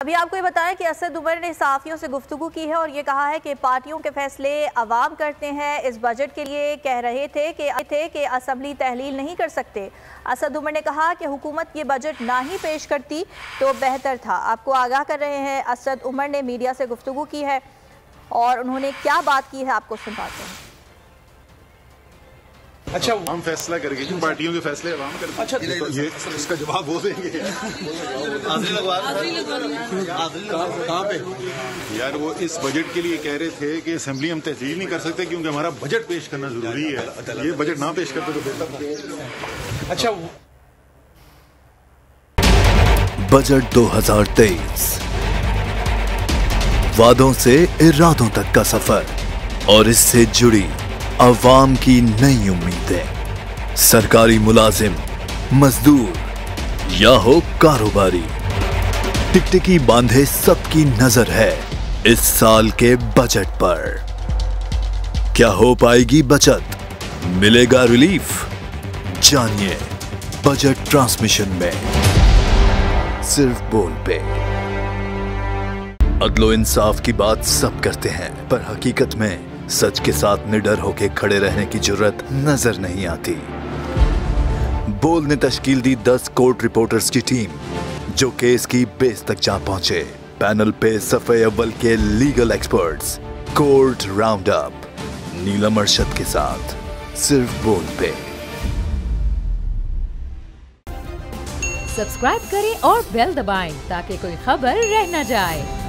अभी आपको ये बताया कि असद उमर ने सहाफ़ियों से गुफ्तगू की है और ये कहा है कि पार्टियों के फैसले अवाम करते हैं। इस बजट के लिए कह रहे थे कि असम्बली तहलील नहीं कर सकते। असद उमर ने कहा कि हुकूमत ये बजट ना ही पेश करती तो बेहतर था। आपको आगाह कर रहे हैं असद उमर ने मीडिया से गुफ्तगू की है और उन्होंने क्या बात की है आपको सुनाते हैं। अच्छा, हम फैसला करेंगे कि पार्टियों के फैसले अवाम करते। अच्छा, तो ये इसका जवाब वो देंगे। कहाँ पे यार, वो इस बजट के लिए कह रहे थे कि असेंबली हम तहसील नहीं कर सकते क्योंकि हमारा बजट पेश करना जरूरी है। ये बजट ना पेश करते तो बेहतर था। अच्छा, बजट 2023 वादों से इरादों तक का सफर और इससे जुड़ी अवाम की नई उम्मीदें। सरकारी मुलाजिम, मजदूर या हो कारोबारी, टिकटिकी बांधे सबकी नजर है इस साल के बजट पर। क्या हो पाएगी बचत, मिलेगा रिलीफ? जानिए बजट ट्रांसमिशन में सिर्फ बोल पे। अदलो इंसाफ की बात सब करते हैं पर हकीकत में सच के साथ निडर होके खड़े रहने की जुर्रत नजर नहीं आती। बोल ने तश्कील दी 10 कोर्ट रिपोर्टर्स की टीम जो केस की बेस तक जा पहुंचे। पैनल पे सफे अव्वल के legal experts, court round up, Neelam Arshad के साथ सिर्फ बोल पे। सब्सक्राइब करें और बेल दबाएं ताकि कोई खबर रह न जाए।